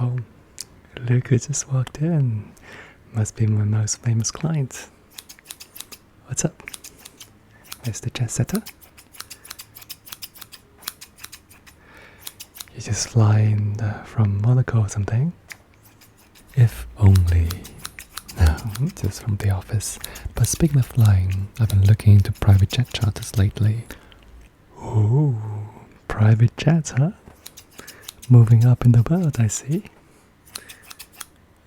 Oh, look who just walked in. Must be my most famous client. What's up, Mr. Jet Setter? You just flying from Monaco or something? If only. No, just from the office. But speaking of flying, I've been looking into private jet charters lately. Ooh, private jets, huh? Moving up in the world, I see.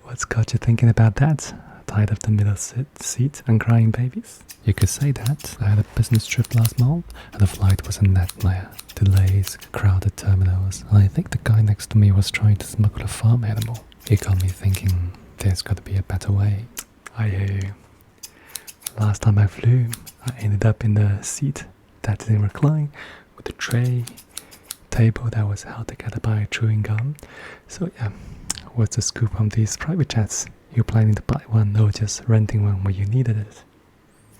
What's got you thinking about that? Tired of the middle seat and crying babies? You could say that. I had a business trip last month and the flight was a nightmare. Delays, crowded terminals, and I think the guy next to me was trying to smuggle a farm animal. It got me thinking, there's got to be a better way. I hear you. Last time I flew, I ended up in the seat that didn't recline with a tray, table that was held together by a chewing gum. So yeah, what's the scoop on these private jets? You planning to buy one or just renting one when you needed it?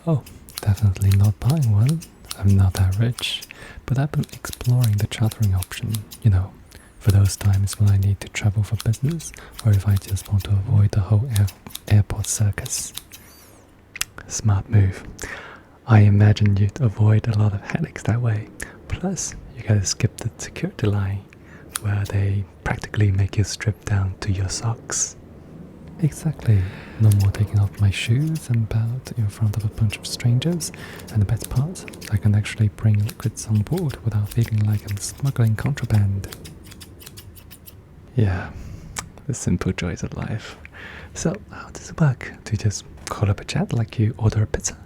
Oh, definitely not buying one. I'm not that rich, but I've been exploring the chartering option, for those times when I need to travel for business or if I just want to avoid the whole airport circus. Smart move. I imagine you'd avoid a lot of headaches that way. Plus, you gotta skip the security line where they practically make you strip down to your socks. Exactly. No more taking off my shoes and bout in front of a bunch of strangers. And the best part, I can actually bring liquids on board without feeling like I'm smuggling contraband. Yeah, the simple joys of life. So, how does it work? Do you just call up a chat like you order a pizza?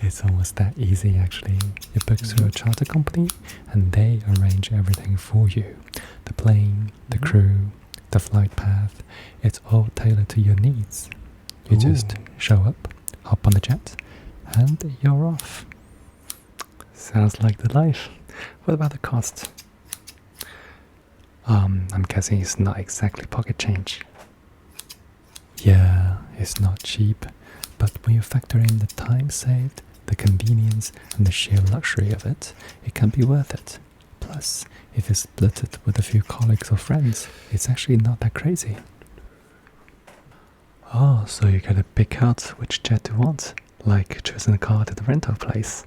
It's almost that easy actually. You book through a charter company and they arrange everything for you. The plane, the crew, the flight path, it's all tailored to your needs. You just show up, hop on the jet, and you're off. Sounds like the life. What about the cost? I'm guessing it's not exactly pocket change. Yeah, it's not cheap, but when you factor in the time saved, the convenience and the sheer luxury of it, it can be worth it. Plus, if you split it with a few colleagues or friends, it's actually not that crazy. Oh, so you gotta pick out which jet you want, like choosing a car at the rental place.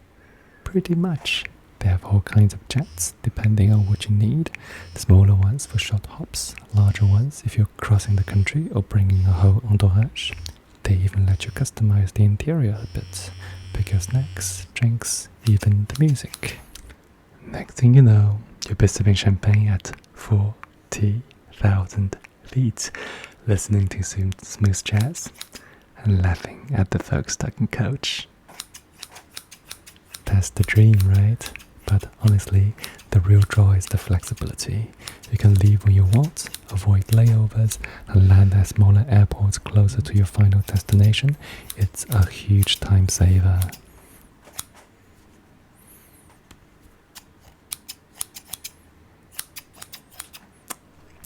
Pretty much. They have all kinds of jets, depending on what you need. Smaller ones for short hops, larger ones if you're crossing the country or bringing a whole entourage. They even let you customize the interior a bit. Pick your snacks, drinks, even the music. Next thing you know, you'll be sipping champagne at 40,000 feet, listening to smooth jazz and laughing at the folks stuck in coach. That's the dream, right? But honestly, the real joy is the flexibility. You can leave when you want, avoid layovers, and land at smaller airports closer to your final destination. It's a huge time saver.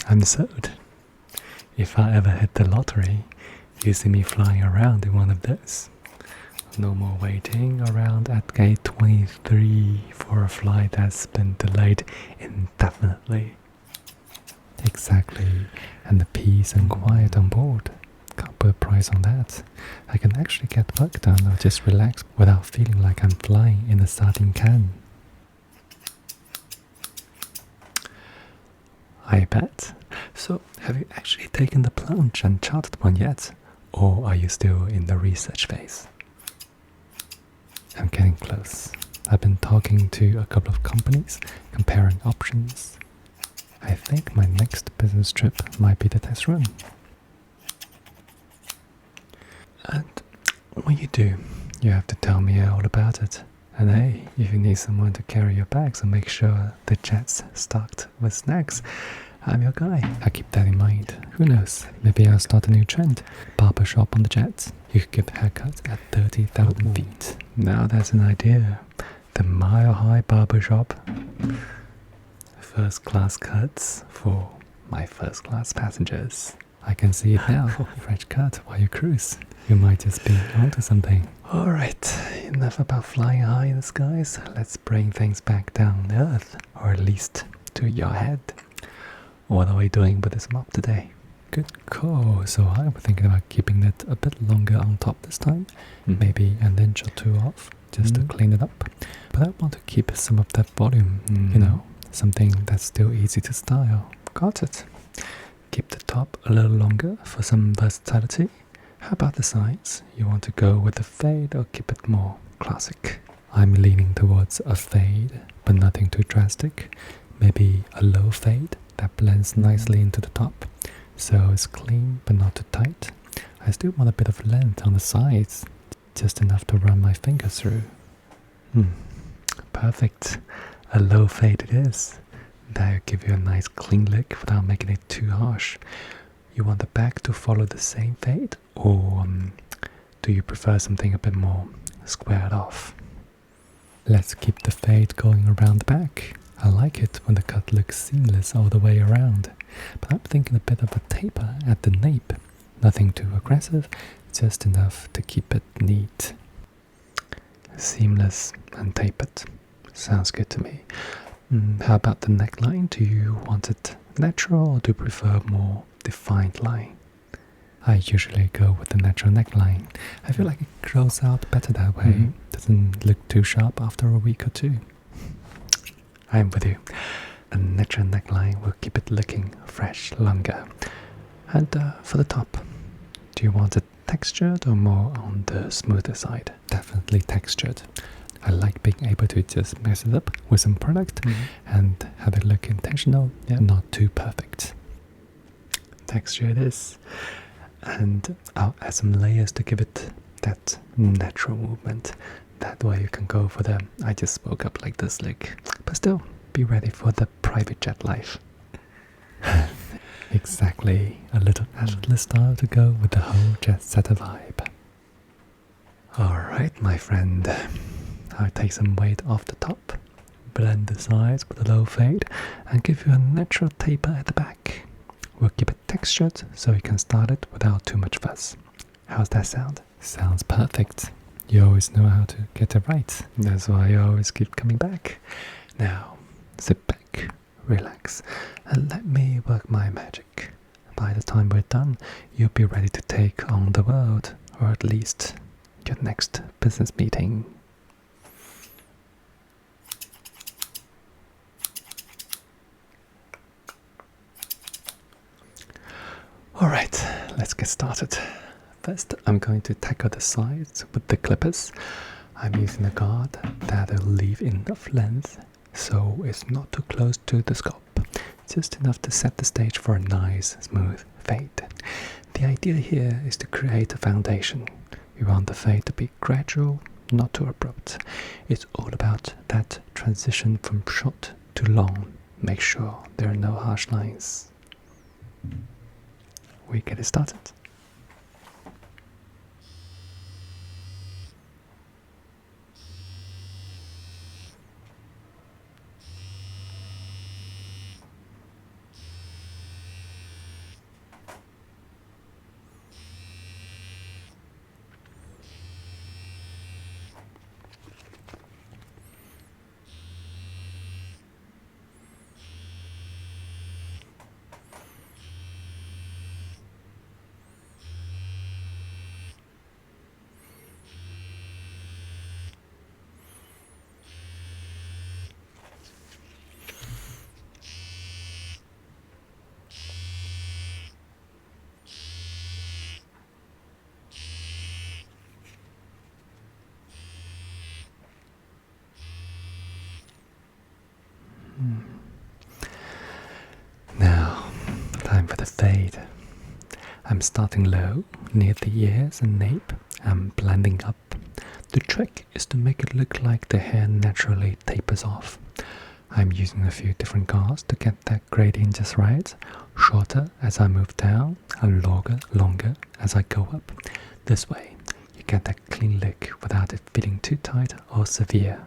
I'm sold. If I ever hit the lottery, you see me flying around in one of those. No more waiting around at gate 23 for a flight that's been delayed indefinitely. Exactly, and the peace and quiet on board. Can't put a price on that. I can actually get work done or just relax without feeling like I'm flying in a sardine can. I bet. So, have you actually taken the plunge and chartered one yet? Or are you still in the research phase? I'm getting close. I've been talking to a couple of companies, comparing options. I think my next business trip might be the test run. And when you do, you have to tell me all about it. And hey, if you need someone to carry your bags and make sure the jet's stocked with snacks, I'm your guy. I keep that in mind. Who knows? Maybe I'll start a new trend. Barbershop on the jet. You could give haircuts at 30,000 feet. Now that's an idea. The mile-high barbershop. First class cuts for my first class passengers. I can see it now. Fresh cut while you cruise. You might just be onto something. Alright, enough about flying high in the skies. Let's bring things back down to earth. Or at least to your head. What are we doing with this mop today? Good call. So I'm thinking about keeping it a bit longer on top this time, maybe an inch or two off, just to clean it up. But I want to keep some of that volume, you know, something that's still easy to style. Got it. Keep the top a little longer for some versatility. How about the sides? You want to go with the fade or keep it more classic? I'm leaning towards a fade, but nothing too drastic. Maybe a low fade that blends nicely into the top, so it's clean but not too tight. I still want a bit of length on the sides, just enough to run my fingers through. Perfect. A low fade it is. That'll give you a nice clean look without making it too harsh. You want the back to follow the same fade, or do you prefer something a bit more squared off? Let's keep the fade going around the back. I like it when the cut looks seamless all the way around, but I'm thinking a bit of a taper at the nape. Nothing too aggressive, just enough to keep it neat. Seamless and tapered. Sounds good to me. How about the neckline? Do you want it natural or do you prefer more defined line? I usually go with the natural neckline. I feel like it grows out better that way. Doesn't look too sharp after a week or two. I'm with you. A natural neckline will keep it looking fresh longer. And for the top, do you want it textured or more on the smoother side? Definitely textured. I like being able to just mess it up with some product and have it look intentional, not too perfect. Texture it is. And I'll add some layers to give it that natural movement. That way you can go for the I just spoke up like this look, but still be ready for the private jet life. Exactly, a little effortless style to go with the whole jet setter vibe. Alright, my friend, I'll take some weight off the top, blend the sides with a low fade, and give you a natural taper at the back. We'll keep it textured so you can start it without too much fuss. How's that sound? Sounds perfect. You always know how to get it right. That's why you always keep coming back. Now, sit back, relax, and let me work my magic. By the time we're done, you'll be ready to take on the world, or at least your next business meeting. Alright, let's get started. First, I'm going to tackle the sides with the clippers. I'm using a guard that'll leave enough length so it's not too close to the scalp, just enough to set the stage for a nice, smooth fade. The idea here is to create a foundation. You want the fade to be gradual, not too abrupt. It's all about that transition from short to long. Make sure there are no harsh lines. We get it started. Now, time for the fade. I'm starting low, near the ears and nape. I'm blending up. The trick is to make it look like the hair naturally tapers off. I'm using a few different guards to get that gradient just right. Shorter as I move down, and longer as I go up. This way, you get that clean look without it feeling too tight or severe.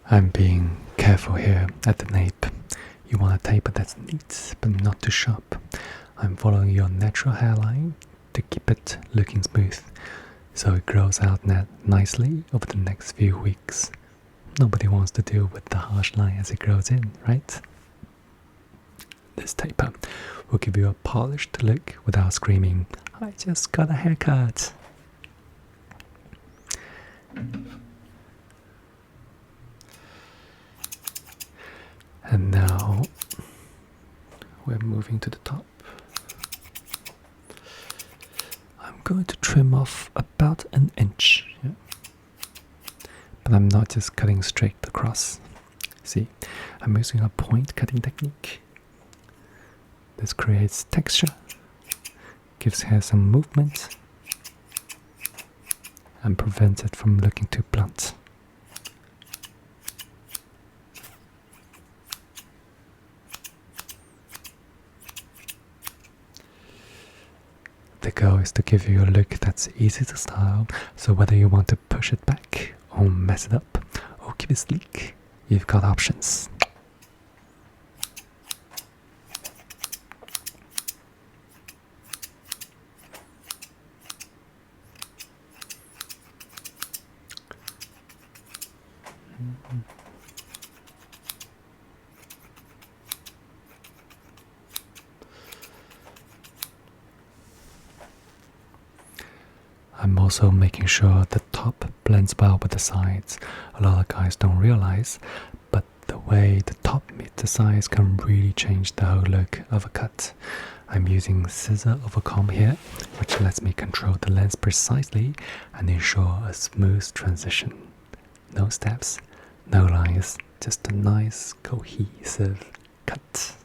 I'm being careful here at the nape. You want a taper that's neat but not too sharp. I'm following your natural hairline to keep it looking smooth, so it grows out nicely over the next few weeks. Nobody wants to deal with the harsh line as it grows in, right? This taper will give you a polished look without screaming, "I just got a haircut." And now we're moving to the top. I'm going to trim off about an inch. Yeah. But I'm not just cutting straight across. See, I'm using a point cutting technique. This creates texture, gives hair some movement, and prevents it from looking too blunt. The goal is to give you a look that's easy to style, so whether you want to push it back, or mess it up, or keep it sleek, you've got options. I'm also making sure the top blends well with the sides. A lot of guys don't realize, but the way the top meets the sides can really change the whole look of a cut. I'm using scissor over comb here, which lets me control the length precisely and ensure a smooth transition. No steps, no lines, just a nice cohesive cut.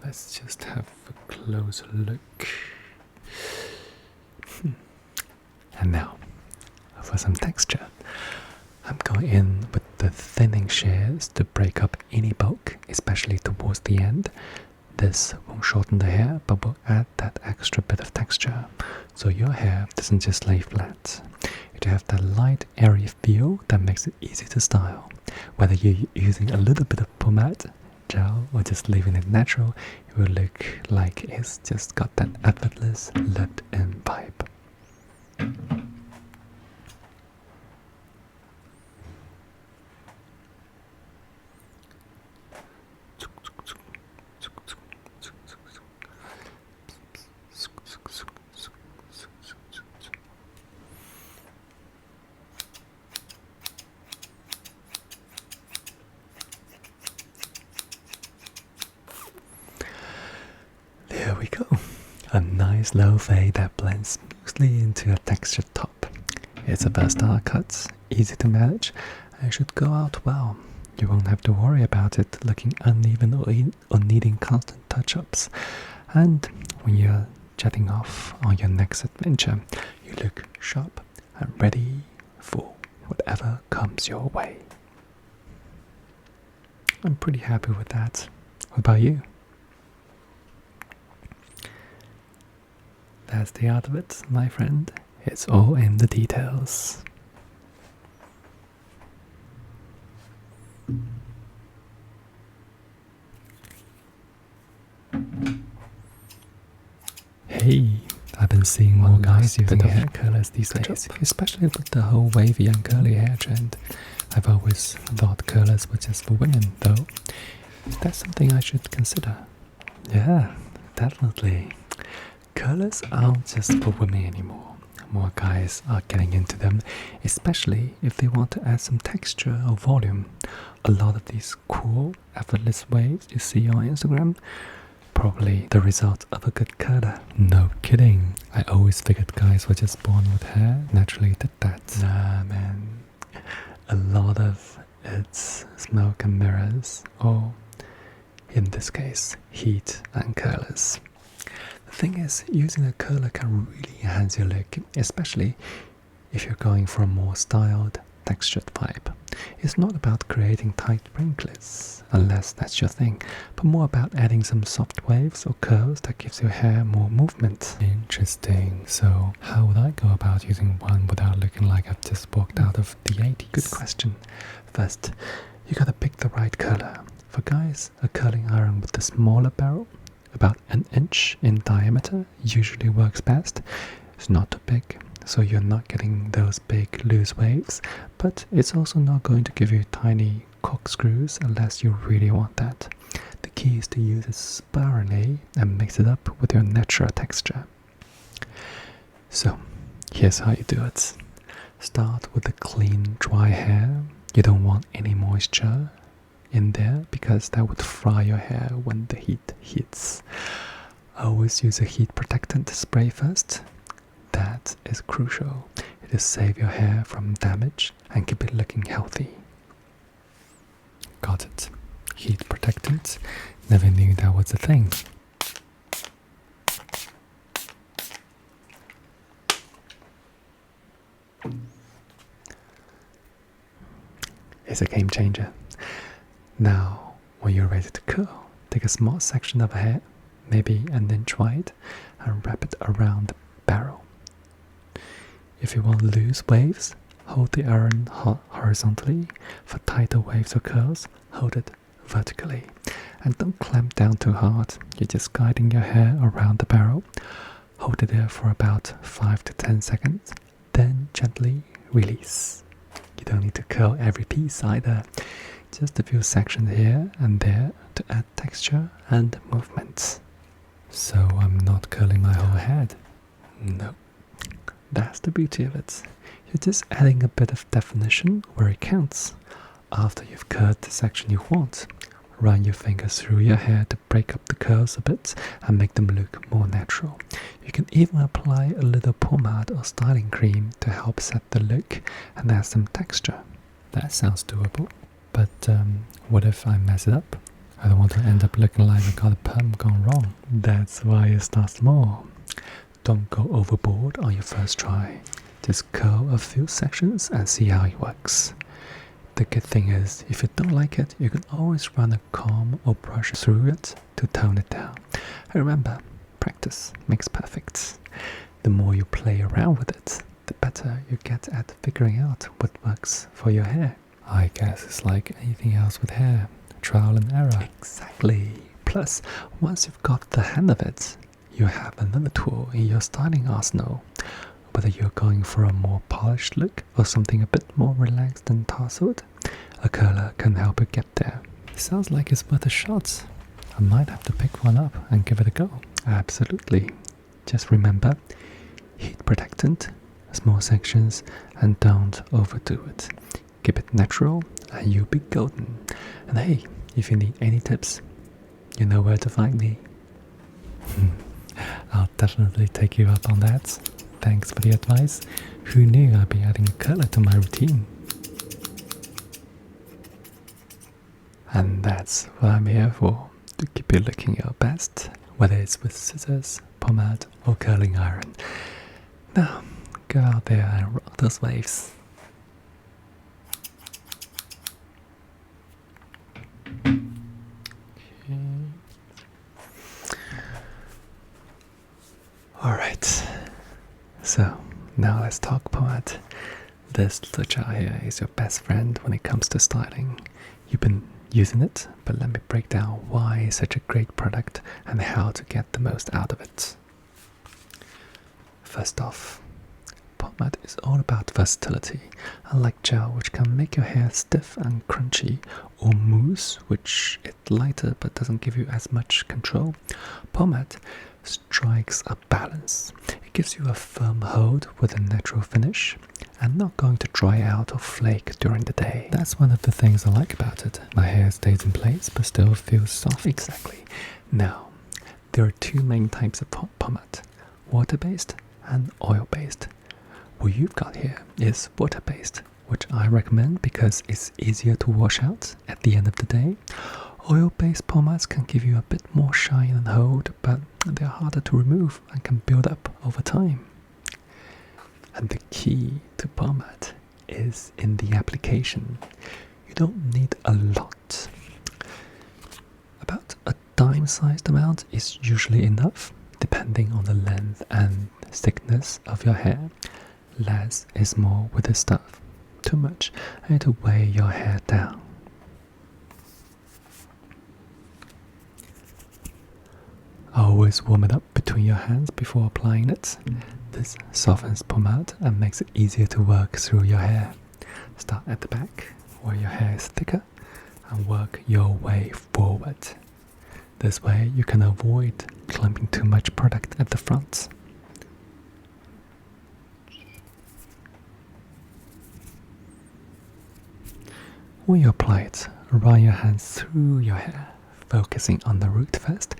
Let's just have a closer look. And now, for some texture, I'm going in with the thinning shears to break up any bulk, especially towards the end. This won't shorten the hair, but will add that extra bit of texture, so your hair doesn't just lay flat. It will have that light, airy feel that makes it easy to style. Whether you're using a little bit of pomade, gel, or just leaving it natural, it will look like it's just got that effortless let-in vibe. There we go. A nice low fade that blends smoothly into a textured top. It's a versatile cut, easy to manage, and should go out well. You won't have to worry about it looking uneven or needing constant touch-ups. And when you're jetting off on your next adventure, you look sharp and ready for whatever comes your way. I'm pretty happy with that. What about you? That's the art of it, my friend. It's all in the details. Hey, I've been seeing more guys using hair curlers these days, especially with the whole wavy and curly hair trend. I've always thought curlers were just for women, though. Is that something I should consider? Yeah, definitely. Curlers aren't just for women anymore. More guys are getting into them, especially if they want to add some texture or volume. A lot of these cool, effortless waves you see on Instagram, probably the result of a good curler. No kidding. I always figured guys were just born with hair, naturally did that. Nah, man. A lot of it's smoke and mirrors, or in this case, heat and curlers. The thing is, using a curler can really enhance your look, especially if you're going for a more styled, textured vibe. It's not about creating tight wrinkles, unless that's your thing, but more about adding some soft waves or curls that gives your hair more movement. Interesting. So how would I go about using one without looking like I've just walked out of the 80s? Good question. First, you gotta pick the right curler. For guys, a curling iron with a smaller barrel, about an inch in diameter, usually works best. It's not too big, so you're not getting those big loose waves, but it's also not going to give you tiny corkscrews unless you really want that. The key is to use it sparingly and mix it up with your natural texture. So, here's how you do it. Start with the clean, dry hair. You don't want any moisture in there because that would fry your hair when the heat hits. Always use a heat protectant spray first. That is crucial. It will save your hair from damage and keep it looking healthy. Got it. Heat protectant. Never knew that was a thing. It's a game changer. Now, when you're ready to curl, take a small section of hair, maybe an inch wide, and wrap it around the barrel. If you want loose waves, hold the iron horizontally. For tighter waves or curls, hold it vertically. And don't clamp down too hard. You're just guiding your hair around the barrel. Hold it there for about 5 to 10 seconds, then gently release. You don't need to curl every piece either. Just a few sections here and there to add texture and movement. So I'm not curling my whole head. No. That's the beauty of it. You're just adding a bit of definition where it counts. After you've curled the section you want, run your fingers through your hair to break up the curls a bit and make them look more natural. You can even apply a little pomade or styling cream to help set the look and add some texture. That sounds doable. But what if I mess it up? I don't want to end up looking like I got a perm gone wrong. That's why you start small. Don't go overboard on your first try. Just curl a few sections and see how it works. The good thing is, if you don't like it, you can always run a comb or brush through it to tone it down. And remember, practice makes perfect. The more you play around with it, the better you get at figuring out what works for your hair. I guess it's like anything else with hair, trial and error. Exactly. Plus, once you've got the hang of it, you have another tool in your styling arsenal. Whether you're going for a more polished look or something a bit more relaxed and tousled, a curler can help you get there. Sounds like it's worth a shot. I might have to pick one up and give it a go. Absolutely. Just remember, heat protectant, small sections, and don't overdo it. Keep it natural and you'll be golden. And hey, if you need any tips, you know where to find me. I'll definitely take you up on that. Thanks for the advice. Who knew I'd be adding a curler to my routine? And that's what I'm here for, to keep you looking your best, whether it's with scissors, pomade or curling iron. Now, go out there and rock those waves. Alright, so now let's talk pomade. This little jar here is your best friend when it comes to styling. You've been using it, but let me break down why it's such a great product and how to get the most out of it. First off, pomade is all about versatility. Unlike gel, which can make your hair stiff and crunchy, or mousse, which is lighter but doesn't give you as much control, pomade strikes a balance. It gives you a firm hold with a natural finish and not going to dry out or flake during the day. That's one of the things I like about it. My hair stays in place but still feels soft. Exactly. Now, there are two main types of pomade, water-based and oil-based. What you've got here is water-based, which I recommend because it's easier to wash out at the end of the day. Oil-based pomades can give you a bit more shine and hold, but they're harder to remove and can build up over time. And the key to pomade is in the application. You don't need a lot. About a dime-sized amount is usually enough, depending on the length and thickness of your hair. Less is more with this stuff. Too much, and it'll weigh your hair down. Always warm it up between your hands before applying it. This softens pomade and makes it easier to work through your hair. Start at the back, where your hair is thicker, and work your way forward. This way you can avoid clumping too much product at the front. When you apply it, run your hands through your hair, focusing on the root first.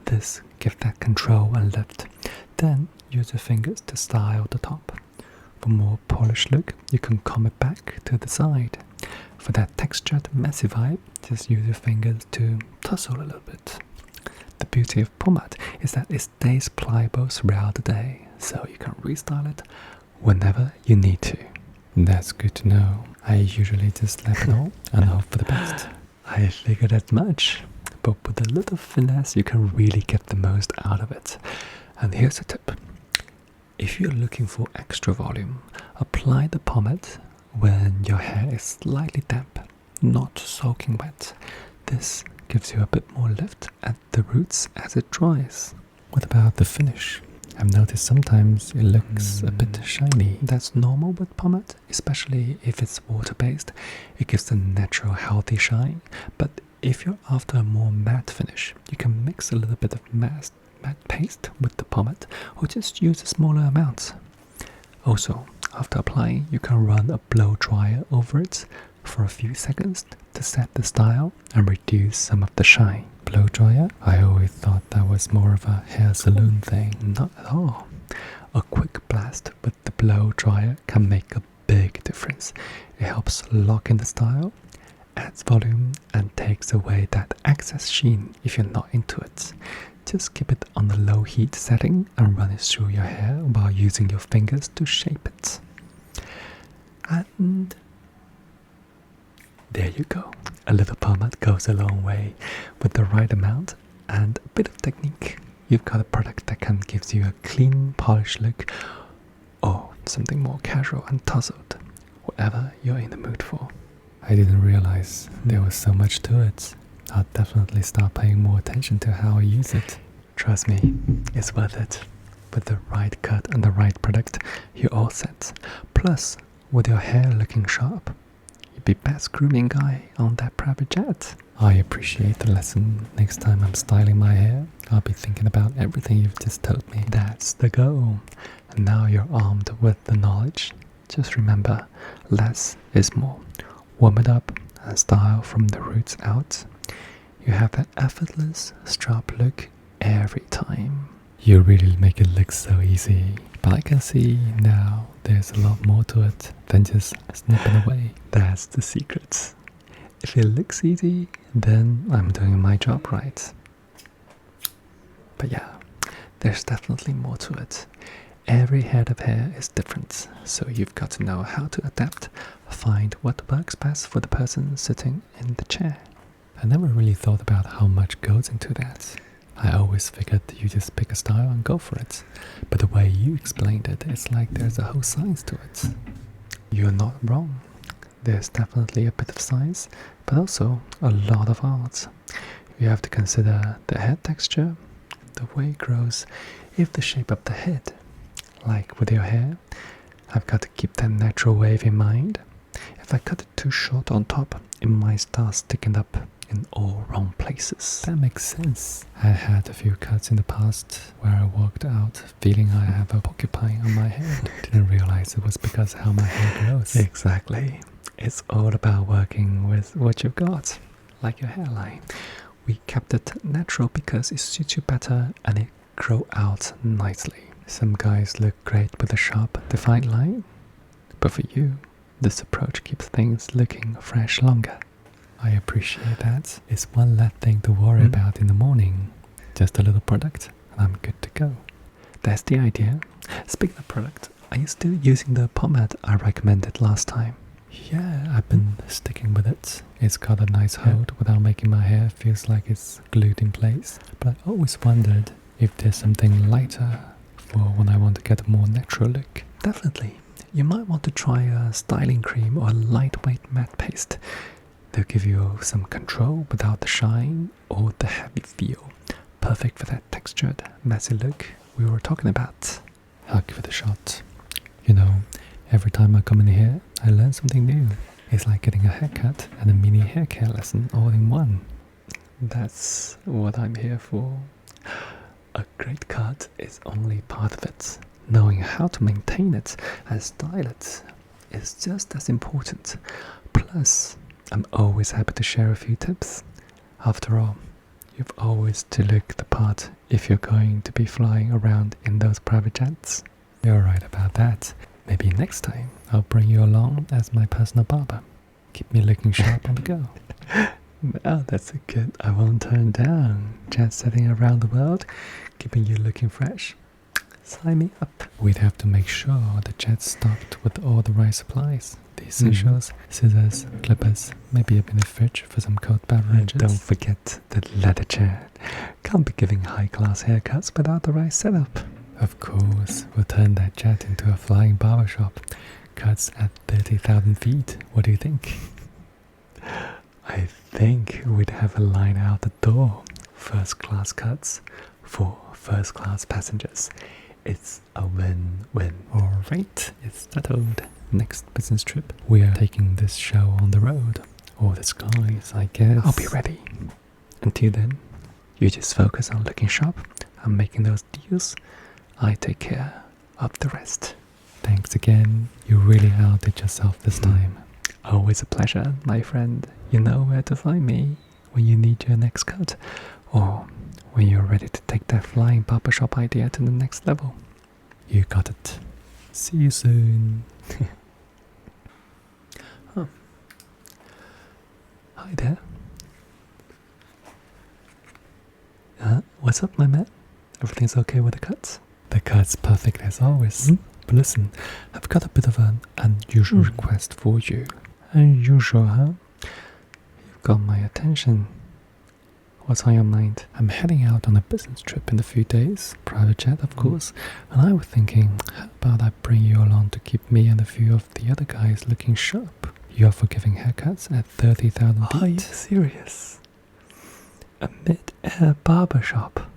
This gives that control and lift. Then use your fingers to style the top. For more polished look, you can comb it back to the side. For that textured, messy vibe, just use your fingers to tussle a little bit. The beauty of pomade is that it stays pliable throughout the day, so you can restyle it whenever you need to. That's good to know. I usually just let it all and hope for the best. I figured as much, but with a little finesse you can really get the most out of it. And here's a tip. If you're looking for extra volume, apply the pomade when your hair is slightly damp, not soaking wet. This gives you a bit more lift at the roots as it dries. What about the finish? I've noticed sometimes it looks a bit shiny. That's normal with pomade, especially if it's water-based. It gives a natural healthy shine. But if you're after a more matte finish, you can mix a little bit of matte paste with the pomade or just use a smaller amount. Also, after applying, you can run a blow dryer over it for a few seconds to set the style and reduce some of the shine. Blow dryer? I always thought that was more of a hair salon thing. Not at all. A quick blast with the blow dryer can make a big difference. It helps lock in the style, adds volume, and takes away that excess sheen if you're not into it. Just keep it on the low heat setting and run it through your hair while using your fingers to shape it. And there you go. A little pomade goes a long way. With the right amount and a bit of technique, you've got a product that can give you a clean, polished look or something more casual and tousled, whatever you're in the mood for. I didn't realize there was so much to it. I'll definitely start paying more attention to how I use it. Trust me, it's worth it. With the right cut and the right product, you're all set. Plus, with your hair looking sharp, you'd be best grooming guy on that private jet. I appreciate the lesson. Next time I'm styling my hair, I'll be thinking about everything you've just told me. That's the goal. And now you're armed with the knowledge. Just remember, less is more. Warm it up and style from the roots out. You have that effortless, sharp look every time. You really make it look so easy. But I can see now there's a lot more to it than just snipping away. That's the secret. If it looks easy, then I'm doing my job right. But yeah, there's definitely more to it. Every head of hair is different, so you've got to know how to adapt, find what works best for the person sitting in the chair. I never really thought about how much goes into that. I always figured you just pick a style and go for it. But the way you explained it, it's like there's a whole science to it. You're not wrong. There's definitely a bit of science, but also a lot of art. You have to consider the head texture, the way it grows, if the shape of the head. Like with your hair, I've got to keep that natural wave in mind. If I cut it too short on top, it might start sticking up in all wrong places. That makes sense. I had a few cuts in the past where I walked out feeling I have a porcupine on my head. Didn't realize it was because how my hair grows. Exactly. It's all about working with what you've got, like your hairline. We kept it natural because it suits you better and it grows out nicely. Some guys look great with a sharp, defined line, but for you, This approach keeps things looking fresh longer. I appreciate that. It's one less thing to worry about in the morning. Just a little product and I'm good to go. That's the idea. Speaking of product, are you still using the pomade I recommended last time? Yeah, I've been sticking with it. It's got a nice hold without making my hair feels like it's glued in place. But I always wondered if there's something lighter for when I want to get a more natural look. Definitely. You might want to try a styling cream or a lightweight matte paste. They'll give you some control without the shine or the heavy feel. Perfect for that textured, messy look we were talking about. I'll give it a shot. You know, every time I come in here, I learn something new. It's like getting a haircut and a mini hair care lesson all in one. That's what I'm here for. A great cut is only part of it. Knowing how to maintain it and style it is just as important. Plus, I'm always happy to share a few tips. After all, you've always to look the part if you're going to be flying around in those private jets. You're right about that. Maybe next time I'll bring you along as my personal barber. Keep me looking sharp on the go. Well, that's a good I won't turn down. Jet setting around the world, keeping you looking fresh. Sign me up. We'd have to make sure the jet's stocked with all the right supplies. The essentials, scissors, clippers, maybe a mini fridge for some cold beverages. And don't forget the leather chair. Can't be giving high-class haircuts without the right setup. Of course, we'll turn that jet into a flying barbershop. Cuts at 30,000 feet. What do you think? I think we'd have a line out the door. First-class cuts for first-class passengers. It's a win-win. Alright, it's settled. Next business trip, we are taking this show on the road. Or the skies, I guess. I'll be ready. Until then, you just focus on looking sharp and making those deals. I take care of the rest. Thanks again. You really outdid yourself this time. Always a pleasure, my friend. You know where to find me when you need your next cut. Or when you're ready to take that flying barbershop idea to the next level. You got it. See you soon. Huh. Hi there. What's up, my man? Everything's okay with the cuts? The cut's perfect as always. But listen, I've got a bit of an unusual request for you. Unusual, huh? You've got my attention. What's on your mind? I'm heading out on a business trip in a few days, private jet of course, and I was thinking, how about I bring you along to keep me and a few of the other guys looking sharp? You're for giving haircuts at 30,000 feet. Are you serious? A mid-air barbershop?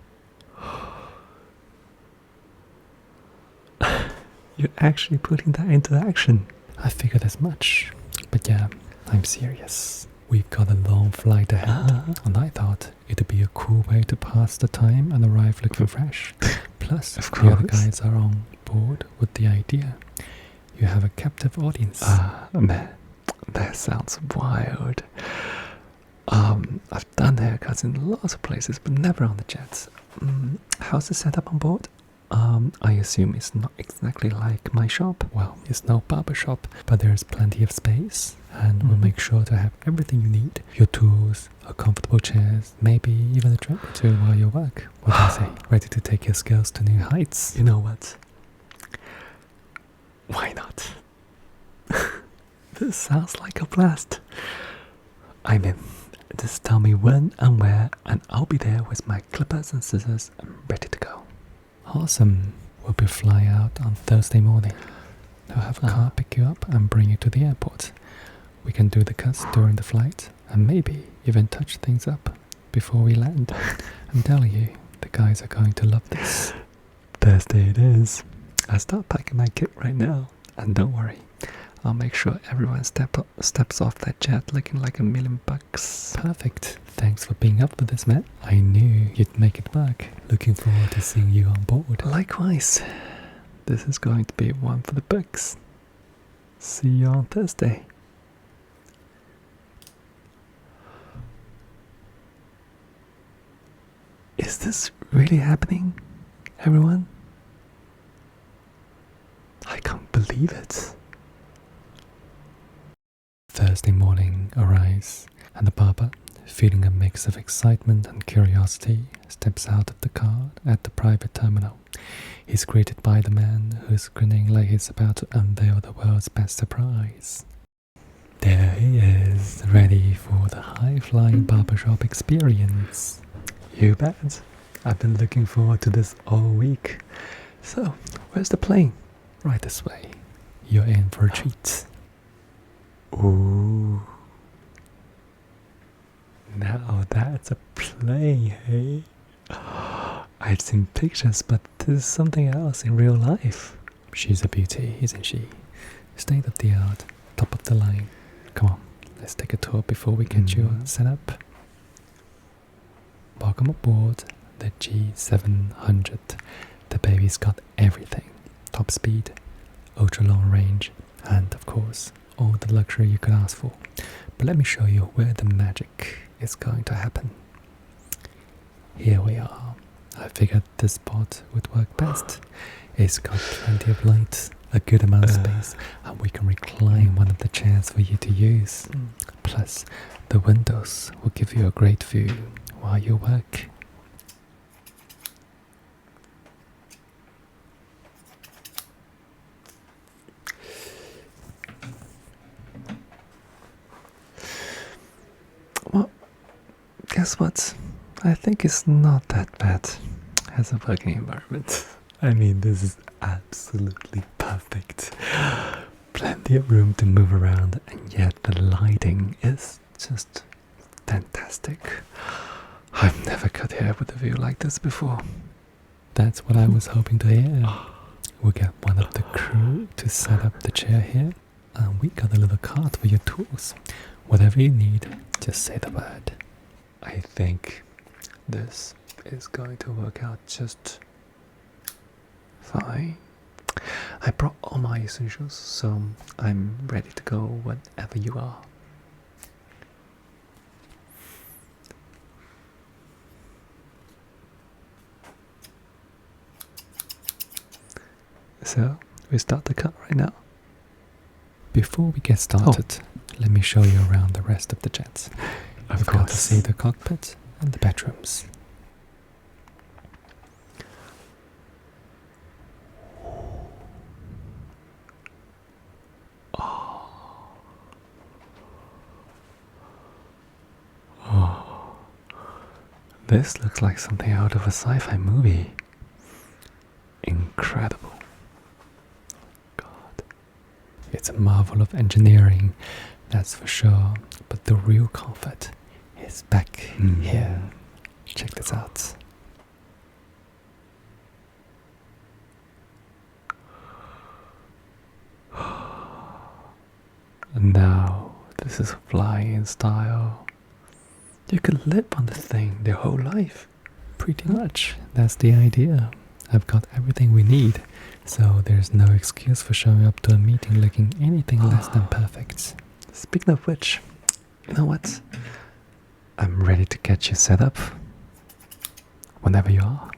You're actually putting that into action. I figured as much, but yeah, I'm serious. We've got a long flight ahead, and I thought it'd be a cool way to pass the time and arrive looking fresh. Plus, the other guys are on board with the idea. You have a captive audience. Man, that sounds wild. I've done haircuts in lots of places, but never on the jets. How's the setup on board? I assume it's not exactly like my shop. Well, it's no barber shop, but there's plenty of space, and we'll make sure to have everything you need. Your tools, a comfortable chairs, maybe even a drink or two while you work. What do you say? Ready to take your skills to new heights? You know what? Why not? This sounds like a blast. I'm in. Just tell me when and where, and I'll be there with my clippers and scissors and ready to go. Awesome. We'll be flying out on Thursday morning. I'll have a car pick you up and bring you to the airport. We can do the cuts during the flight and maybe even touch things up before we land. I'm telling you, the guys are going to love this. Thursday it is. I'll start packing my kit right now. And don't worry, I'll make sure everyone steps off that jet looking like $1,000,000. Perfect. Thanks for being up for this, man. I knew you'd make it work. Looking forward to seeing you on board. Likewise. This is going to be one for the books. See you on Thursday. Is this really happening, everyone? I can't believe it. Thursday morning arrives, and the barber, feeling a mix of excitement and curiosity, steps out of the car at the private terminal. He's greeted by the man who's grinning like he's about to unveil the world's best surprise. There he is, ready for the high-flying barbershop experience. You bet. I've been looking forward to this all week. So, where's the plane? Right this way. You're in for a treat. Ooh. Now that's a plane, hey? I've seen pictures, but this is something else in real life. She's a beauty, isn't she? State of the art, top of the line. Come on, let's take a tour before we get you set up. Welcome aboard the G700. The baby's got everything. Top speed, ultra long range, and of course, all the luxury you could ask for. But let me show you where the magic is going to happen. Here we are. I figured this spot would work best. It's got plenty of light, a good amount of space, and we can recline one of the chairs for you to use. Plus, the windows will give you a great view while you work. Well, guess what? I think it's not that bad as a working environment. I mean, this is absolutely perfect. Plenty of room to move around, and yet the lighting is just fantastic. I've never cut hair with a view like this before. That's what I was hoping to hear. We'll get one of the crew to set up the chair here, and we got a little cart for your tools. Whatever you need, just say the word. I think this is going to work out just fine. I brought all my essentials, so I'm ready to go whenever you are. So, we start the cut right now. Before we get started, let me show you around the rest of the jets. You've got to see the cockpit and the bedrooms. This looks like something out of a sci-fi movie. Incredible. God. It's a marvel of engineering, that's for sure. But the real comfort is back here. Check this out. And now, this is flying in style. You could live on this thing their whole life. Pretty much. That's the idea. I've got everything we need, so there's no excuse for showing up to a meeting looking anything less than perfect. Speaking of which, you know what? I'm ready to get you set up. Whenever you are.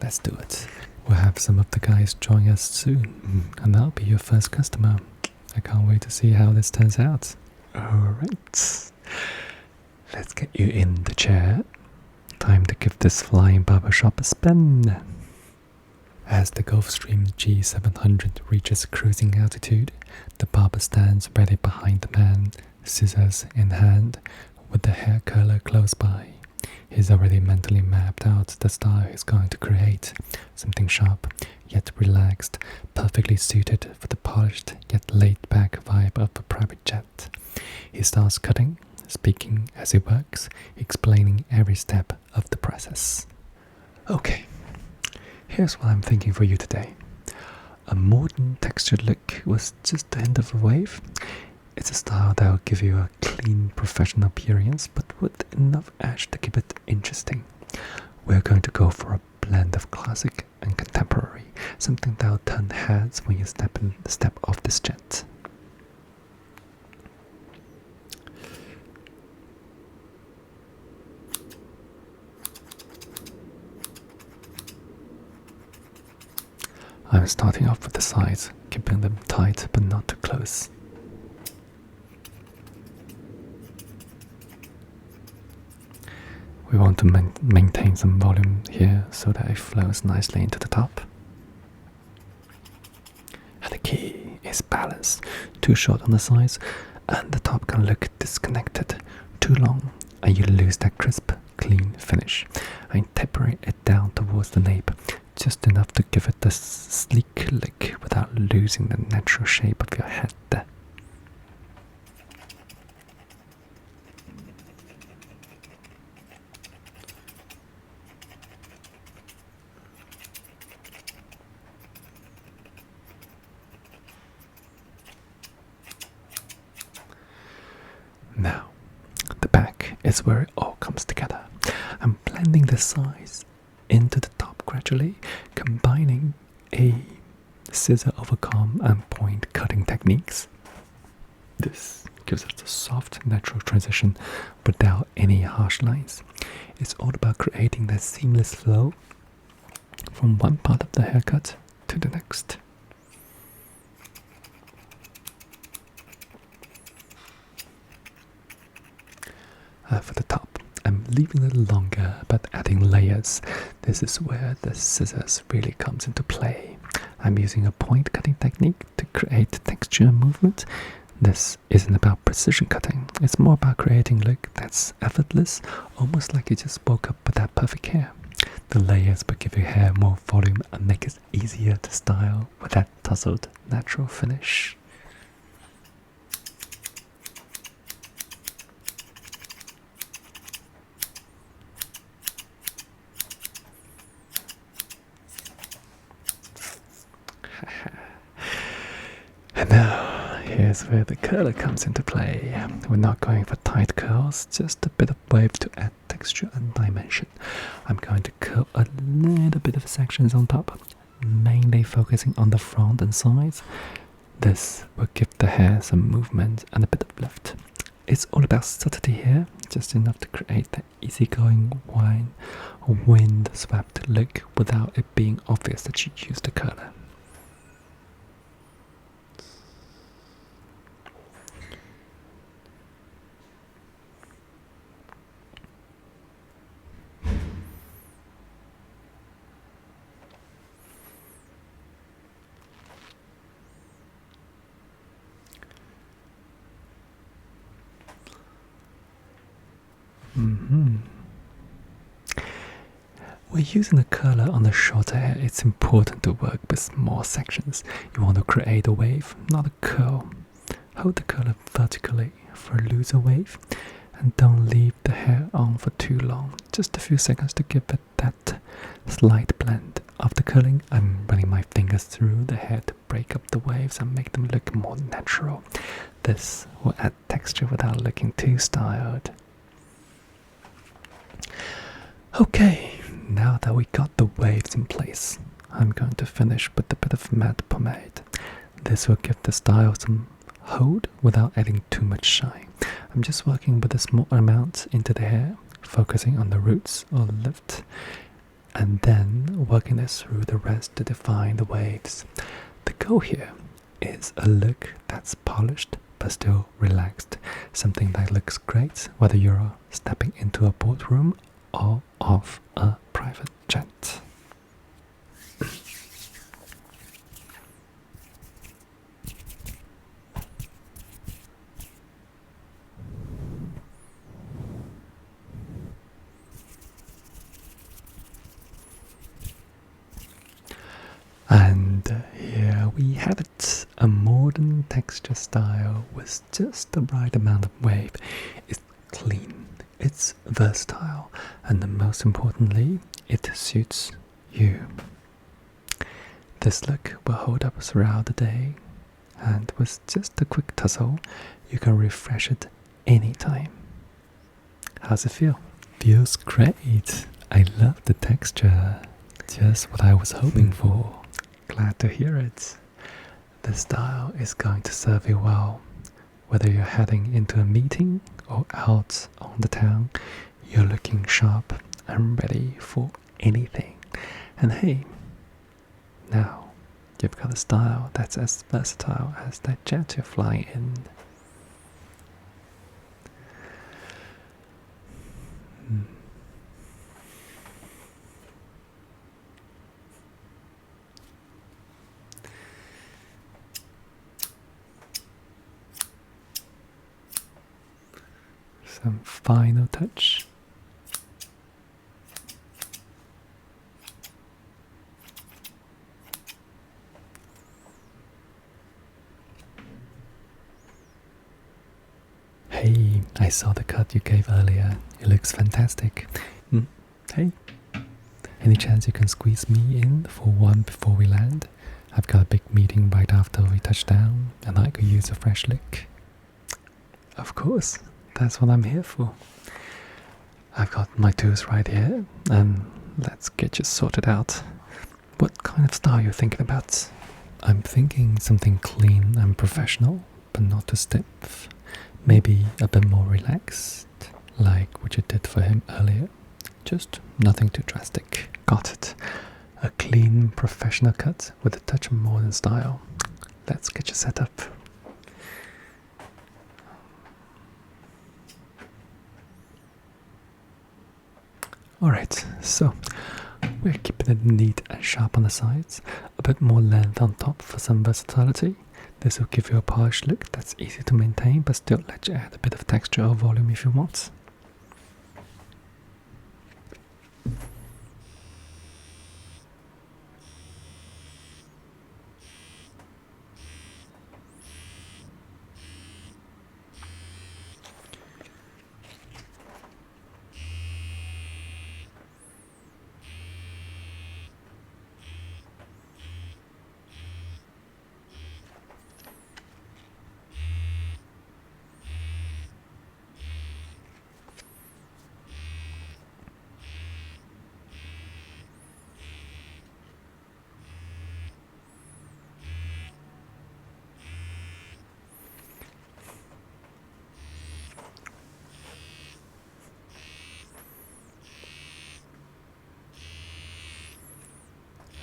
Let's do it. We'll have some of the guys join us soon, and I'll be your first customer. I can't wait to see how this turns out. Alright. Let's get you in the chair. Time to give this flying barbershop a spin. As the Gulfstream G700 reaches cruising altitude, the barber stands ready behind the man, scissors in hand, with the hair curler close by. He's already mentally mapped out the style he's going to create. Something sharp, yet relaxed, perfectly suited for the polished, yet laid-back vibe of a private jet. He starts cutting, speaking as he works, explaining every step of the process. Okay, here's what I'm thinking for you today. A modern textured look was just the end of a wave. It's a style that will give you a clean, professional appearance, but with enough edge to keep it interesting. We're going to go for a blend of classic and contemporary, something that will turn heads when you step off this jet. I'm starting off with the sides, keeping them tight but not too close. We want to maintain some volume here so that it flows nicely into the top. And the key is balance. Too short on the sides and the top can look disconnected. Too long and you lose that crisp, clean finish. I'm tapering it down towards the nape, just enough to give it the sleek look without losing the natural shape of your head. Now, the back is where it all comes together. I'm blending the sides into the top gradually, combining a scissor over comb and point cutting techniques. This gives us a soft, natural transition without any harsh lines. It's all about creating that seamless flow from one part of the haircut to the next. For the top, I'm leaving it longer but adding layers. This is where the scissors really comes into play. I'm using a point cutting technique to create texture and movement. This isn't about precision cutting, it's more about creating a look that's effortless, almost like you just woke up with that perfect hair. The layers will give your hair more volume and make it easier to style with that tousled natural finish. And now, here's where the curler comes into play. We're not going for tight curls, just a bit of wave to add texture and dimension. I'm going to curl a little bit of sections on top, mainly focusing on the front and sides. This will give the hair some movement and a bit of lift. It's all about subtlety here, just enough to create that easygoing wind-swept look without it being obvious that you used a curler. When using a curler on the shorter hair, it's important to work with small sections. You want to create a wave, not a curl. Hold the curler vertically for a looser wave and don't leave the hair on for too long. Just a few seconds to give it that slight blend. After curling, I'm running my fingers through the hair to break up the waves and make them look more natural. This will add texture without looking too styled. Okay, now that we got the waves in place, I'm going to finish with a bit of matte pomade. This will give the style some hold without adding too much shine. I'm just working with a small amount into the hair, focusing on the roots or lift, and then working this through the rest to define the waves. The goal here is a look that's polished but still relaxed, something that looks great whether you're stepping into a boardroom or off a private jet. And here we have it, a modern texture style with just the right amount of wave. It's clean, it's versatile, and most importantly, it suits you. This look will hold up throughout the day, and with just a quick tussle, you can refresh it anytime. How's it feel? Feels great. I love the texture. Just what I was hoping for. Glad to hear it. The style is going to serve you well. Whether you're heading into a meeting or out on the town, you're looking sharp and ready for anything. And hey, now you've got a style that's as versatile as that jet you're flying in. Some final touch. Hey, I saw the cut you gave earlier. It looks fantastic. Hey, any chance you can squeeze me in for one before we land? I've got a big meeting right after we touch down, and I could use a fresh lick. Of course, that's what I'm here for. I've got my tools right here, and let's get you sorted out. What kind of style are you thinking about? I'm thinking something clean and professional, but not too stiff. Maybe a bit more relaxed, like what you did for him earlier. Just nothing too drastic. Got it. A clean, professional cut with a touch of modern style. Let's get you set up. Alright, so we're keeping it neat and sharp on the sides, a bit more length on top for some versatility. This will give you a polished look that's easy to maintain but still let you add a bit of texture or volume if you want.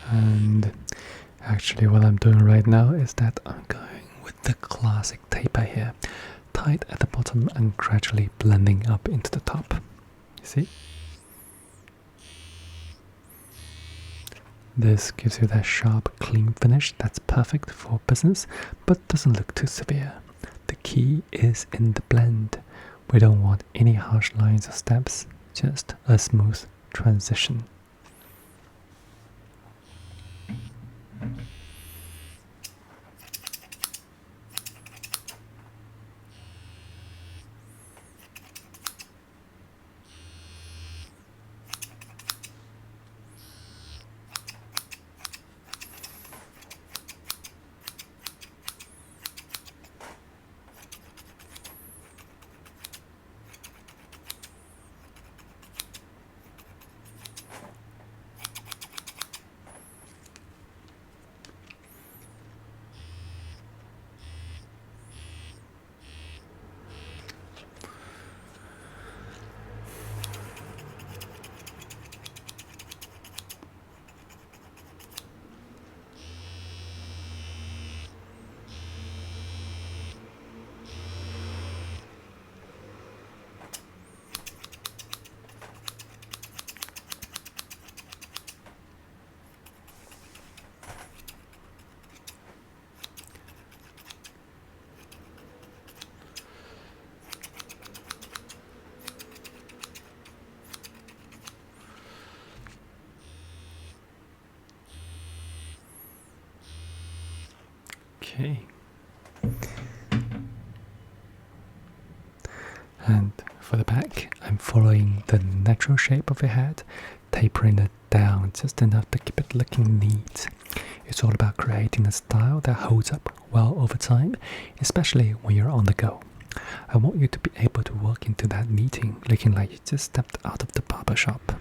And actually what I'm doing right now is that I'm going with the classic taper here, tight at the bottom and gradually blending up into the top. You see? This gives you that sharp, clean finish that's perfect for business, but doesn't look too severe. The key is in the blend. We don't want any harsh lines or steps, just a smooth transition. Okay. And for the back, I'm following the natural shape of your head, tapering it down just enough to keep it looking neat. It's all about creating a style that holds up well over time, especially when you're on the go. I want you to be able to walk into that meeting looking like you just stepped out of the barbershop.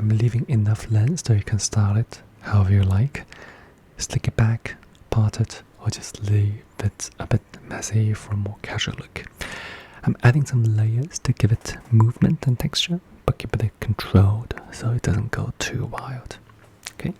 I'm leaving enough length so you can style it however you like. Slick it back, part it, or just leave it a bit messy for a more casual look. I'm adding some layers to give it movement and texture, but keep it controlled so it doesn't go too wild. Okay?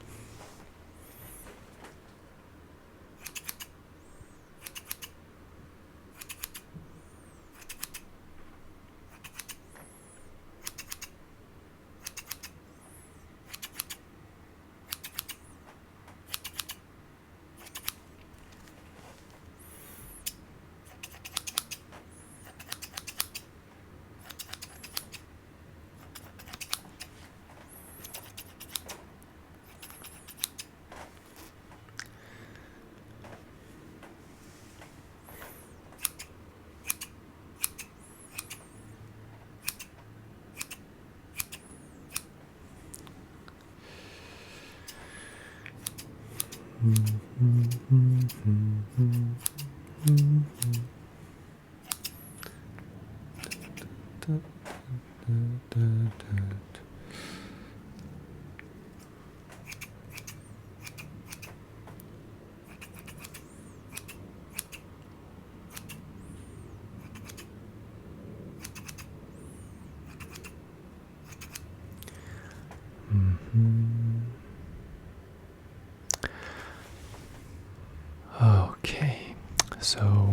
Okay, so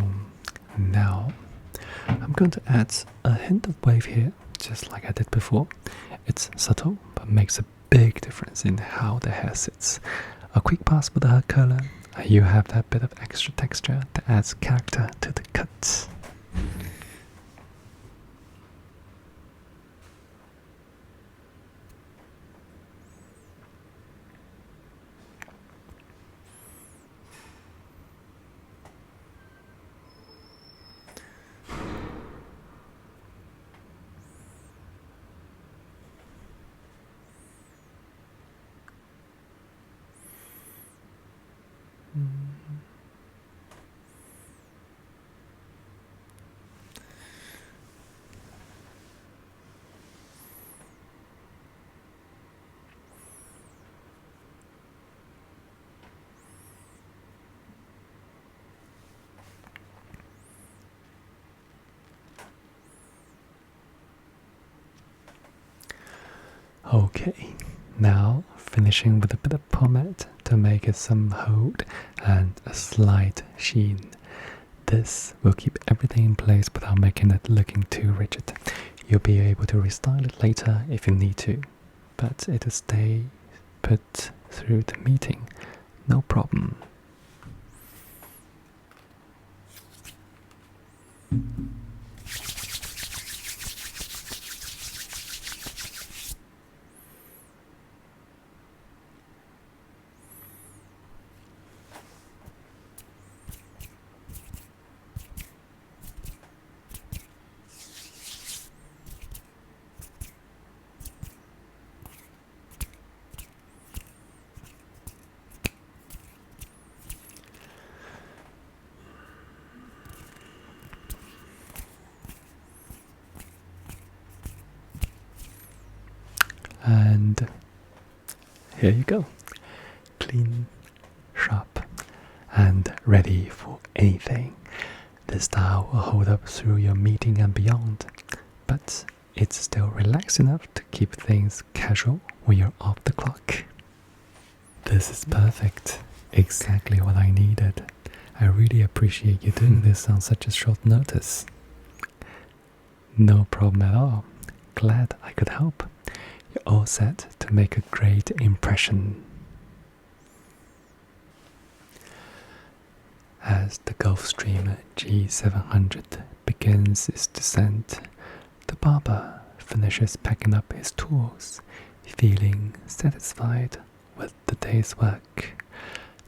now I'm going to add a hint of wave here, just like I did before. It's subtle, but makes a big difference in how the hair sits. A quick pass with the hair curler, and you have that bit of extra texture that adds character to the cut. Okay, now finishing with a bit of pomade to make it some hold and a slight sheen. This will keep everything in place without making it looking too rigid. You'll be able to restyle it later if you need to, but it'll stay put through the meeting, no problem. And here you go, clean, sharp, and ready for anything. This style will hold up through your meeting and beyond, but it's still relaxed enough to keep things casual when you're off the clock. This is perfect, exactly what I needed. I really appreciate you doing this on such a short notice. No problem at all, glad I could help. You're all set to make a great impression. As the Gulfstream G700 begins its descent, the barber finishes packing up his tools, feeling satisfied with the day's work.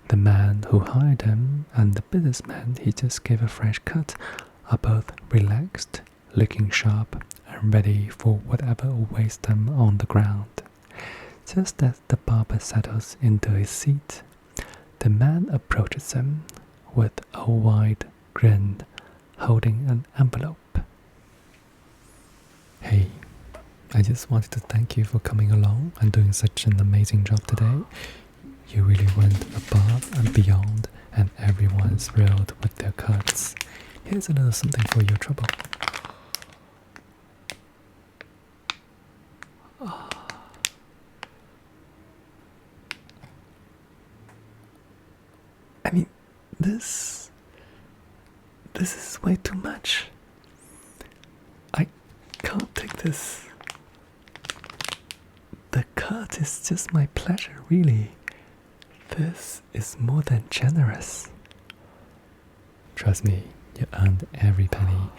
The man who hired him and the businessman he just gave a fresh cut are both relaxed, looking sharp, and ready for whatever awaits them on the ground. Just as the barber settles into his seat, the man approaches him with a wide grin, holding an envelope. Hey, I just wanted to thank you for coming along and doing such an amazing job today. You really went above and beyond, and everyone's thrilled with their cuts. Here's a little something for your trouble. I mean, this is way too much. I can't take this. The cut is just my pleasure, really. This is more than generous. Trust me, you earned every penny.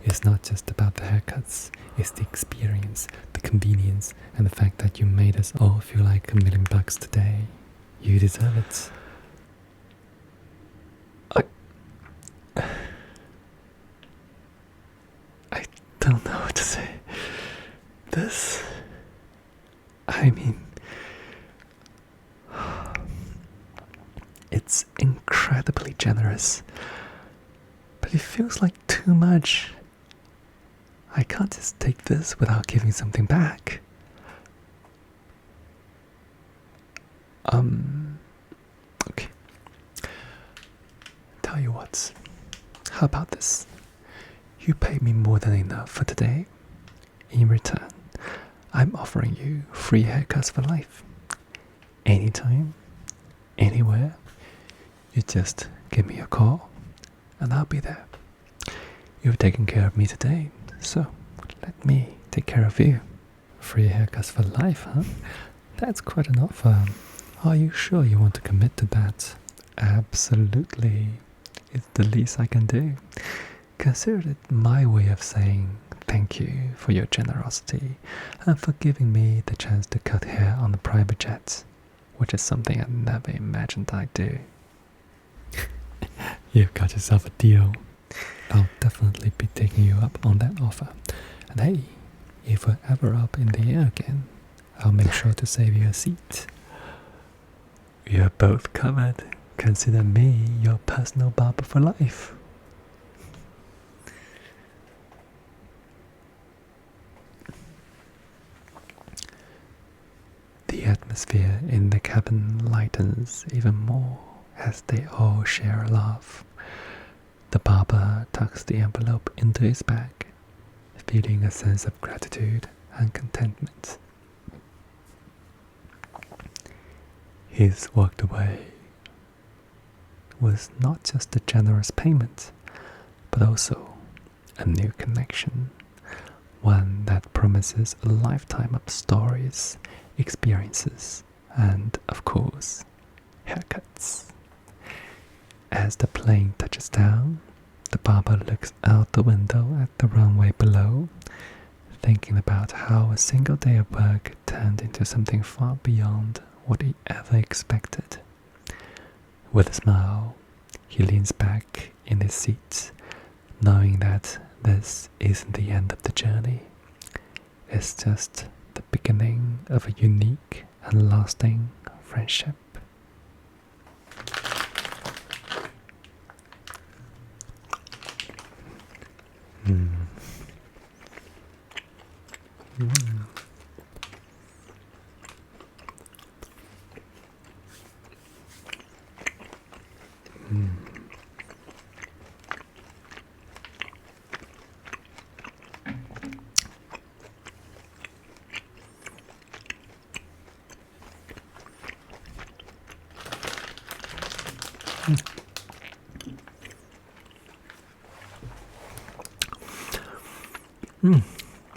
It's not just about the haircuts, it's the experience, the convenience, and the fact that you made us all feel like $1,000,000 today. You deserve it. I don't know what to say. This, I mean, it's incredibly generous, but it feels like too much. I can't just take this without giving something back. Okay. Tell you what, how about this? You paid me more than enough for today. In return, I'm offering you free haircuts for life. Anytime, anywhere. You just give me a call and I'll be there. You've taken care of me today, so let me take care of you. Free haircuts for life, huh? That's quite an offer. Are you sure you want to commit to that? Absolutely. It's the least I can do. Consider it my way of saying thank you for your generosity and for giving me the chance to cut hair on the private jet, which is something I never imagined I'd do. You've got yourself a deal. I'll definitely be taking you up on that offer. And hey, if we're ever up in the air again, I'll make sure to save you a seat. You're both covered. Consider me your personal barber for life. The atmosphere in the cabin lightens even more as they all share a laugh. The barber tucks the envelope into his bag, feeling a sense of gratitude and contentment. His walked away was not just a generous payment, but also a new connection, one that promises a lifetime of stories, experiences, and, of course, haircuts. As the plane touches down, the barber looks out the window at the runway below, thinking about how a single day of work turned into something far beyond what he ever expected. With a smile, he leans back in his seat, knowing that this isn't the end of the journey. It's just the beginning of a unique and lasting friendship.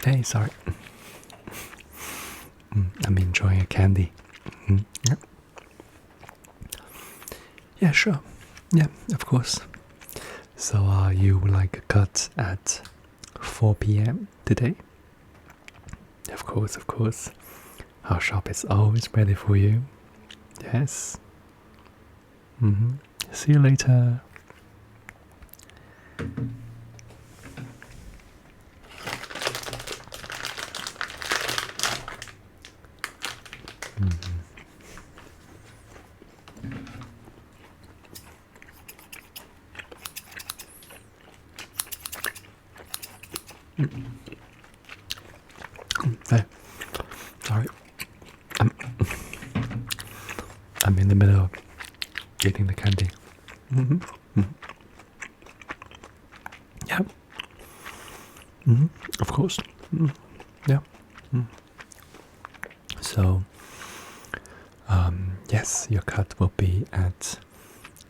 Hey, sorry. I'm enjoying a candy. Yep. Yeah, sure. Yeah, of course. So, you would like a cut at 4 p.m. today? Of course, of course. Our shop is always ready for you. Yes. See you later. Hey, sorry. I'm in the middle of eating the candy. Yeah. Of course. Yeah. So, yes, your cut will be at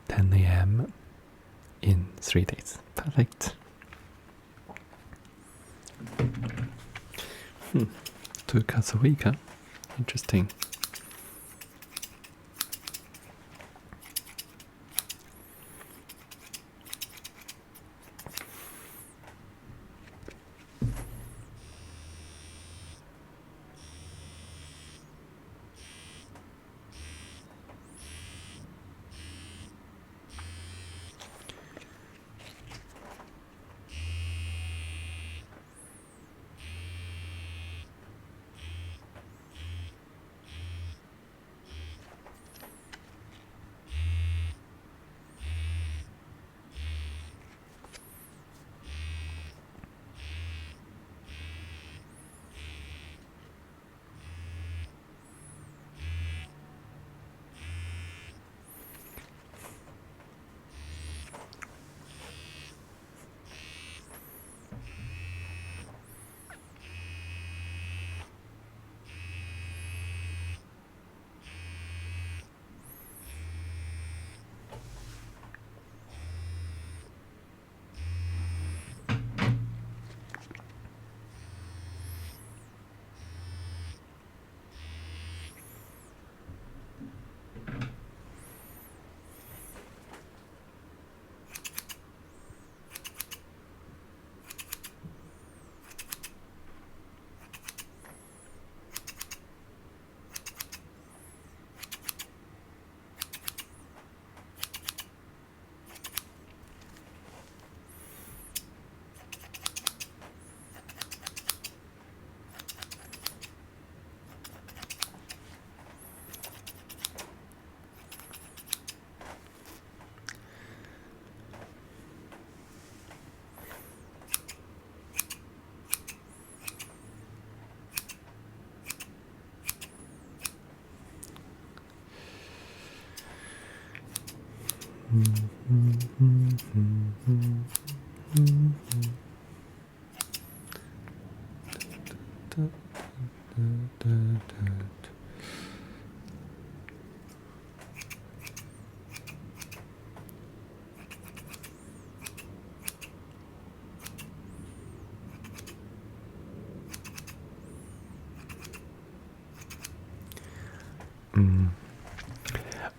10 a.m. in 3 days. Perfect. 2 cuts a week, huh? Interesting.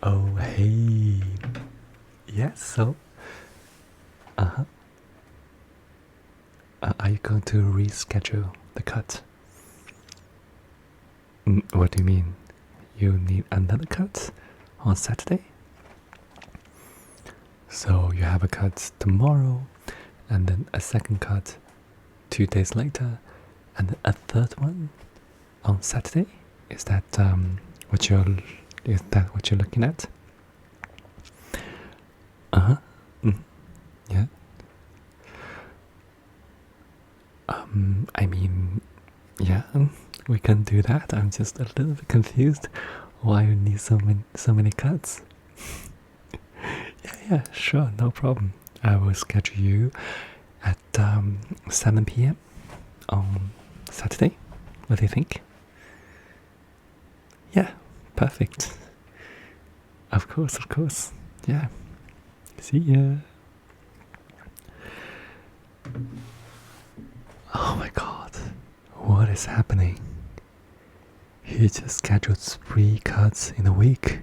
Oh, hey. Yes, so. Are you going to reschedule the cut? What do you mean? You need another cut on Saturday? So you have a cut tomorrow, and then a second cut 2 days later, and then a third one on Saturday? Is that what you're looking at? Yeah. I mean, yeah, we can do that. I'm just a little bit confused why you need so many cuts. Yeah, sure, no problem. I will schedule you at 7 p.m. on Saturday. What do you think? Yeah, perfect. Of course. Yeah. See ya. Oh my god, what is happening? He just scheduled 3 cuts in a week.